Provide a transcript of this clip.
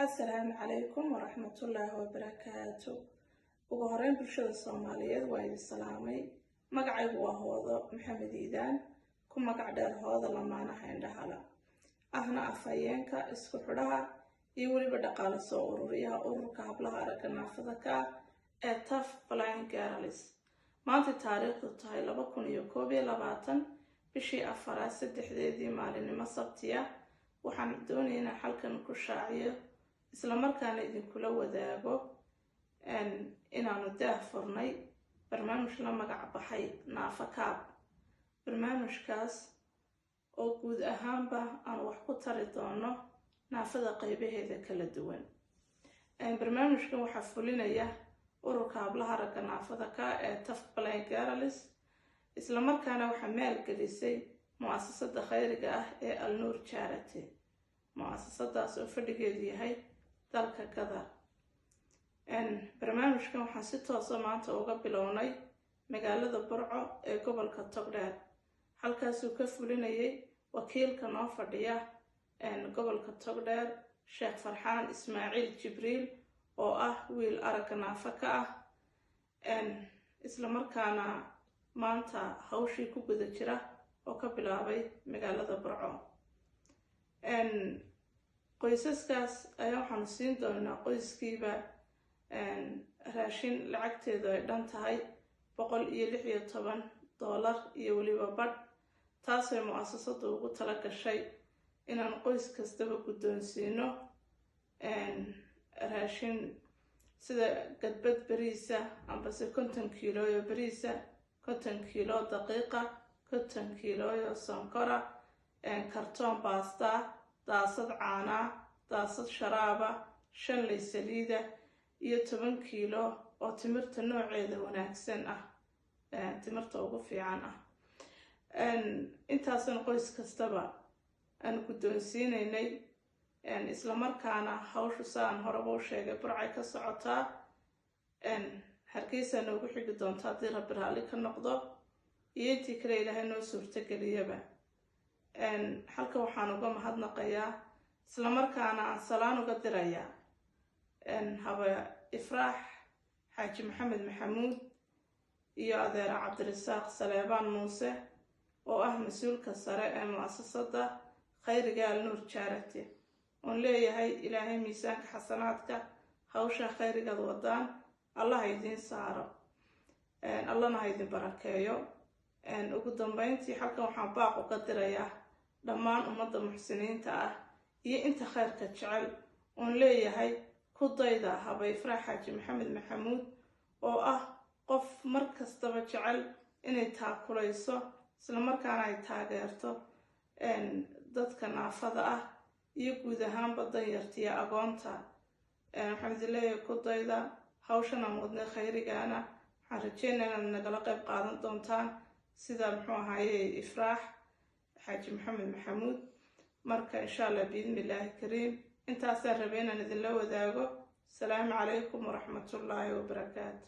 السلام عليكم ورحمة الله وبركاته. ugu horeyn bulshada Soomaaliyeed waa idin salaamay. Magacaygu waa Hoodo Maxamed Iidaan, ku magac dheer Hoodo Lamaanaha Indhahala, ahna afhayeenka isku xidhaha iyo weliba dhaqaale soo ururiyaha ururka hablaha aragga naafada ka ee Tough Blind Girls. Maanta taariikhdu tahay 2021 bishii afaraad 3 maalinimo Sabtiya. waxaan doonaynaa halkan ku shaaciyo isla markaana idinkula wadaago inaanu daahfurnay barnaamij la magac baxay Naafa Kaab. barnaamijkaas oo guud ahaanba aan wax ku tari doono naafada qaybaheeda kala duwan. barnaamijkan waxaa fulinaya ururka hablaha aragga naafada ka ee Tough Blind Girls, isla markaana waxaa maalgelisay mu'asasada khayriga ah ee Al Noor Charity. mu'asasadaas oo fadhigeedu yahay dalka Qatar. barnaamijkan waxaan si toos ah maanta uga bilownay magaalada Burco ee gobolka Togdheer. halkaasuu ka fulinayay wakiilka noo fadhiya gobolka Togdheer, Sheekh Farxaan Ismaaciil Jibriil, oo ah wiil aragga naafa ka ah, isla markaana maanta hawshii ku guda jira oo ka bilaabay magaalada Burco. qoysaskaas ayaa waxaanu siin doonaa qoyskiiba raashin lacagteedu ay dhan tahay $116 iyo weliba badh, taasay mu'asasadu ugu tala gashay inaan qoys kastaba guddoonsiino raashin sida gadbad bariisa ambase 50 kiilo oo bariisa, 50 kiilo daqiiqa, 50 kiilo oo sonkora, kartoon baasta, daasad caana, daasad sharaaba, 5 lay saliida iyo 10 kiilo oo timirta nooceeda wanaagsan ah, timirta ugu fiican ah. intaasan qoys kastaba aan guddoonsiinaynay. isla markaana hawshu saan horeba u sheegay Burcay ka socotaa. Hargeysa noogu xigi doonta haddii Rabbi raalli ka noqdo iyo intii kale Ilaahay noo suurtageliyaba. halka waxaan uga mahadnaqayaa isla markaana aan salaan uga dirayaa haba Ifraax Xaaji Maxamed Maxamuud iyo adeer Cabdirasaaq Saleebaan Muuse oo ah mas'uulka sare ee mu'asasada khayriga Al Noor Charity. oon leeyahay Ilaahay miisaanka xasanaadka hawsha khayriga wadaan Allah idin saaro, Allahna ha idin barakeeyo. ugu dambeyntii halkan waxaan baaq uga dirayaa dhammaan ummadda muxsiniinta ah iyo inta khayrka jecel, oon leeyahay ku dayda haba Ifraax Xaaji Maxamed Maxamuud oo ah qof mar kastaba jecel inay taakulayso isla markaana ay taageerto dadka naafada ah iyo guud ahaanba danyartiya agoonta. waxaan idin leeyahay ku dayda hawshan aan wadnay khayrigaana. waxaan rajeynayaa inaad nagala qayb qaadan doontaan sida muxuu ahaaye Ifraax Xaaji Maxamed Maxamuud. marka insha Allah biidnillaahi kariim intaasaan rabay inaan idinla wadaago. Asalaamu calaykum waraxmatullaahi wabarakaatu.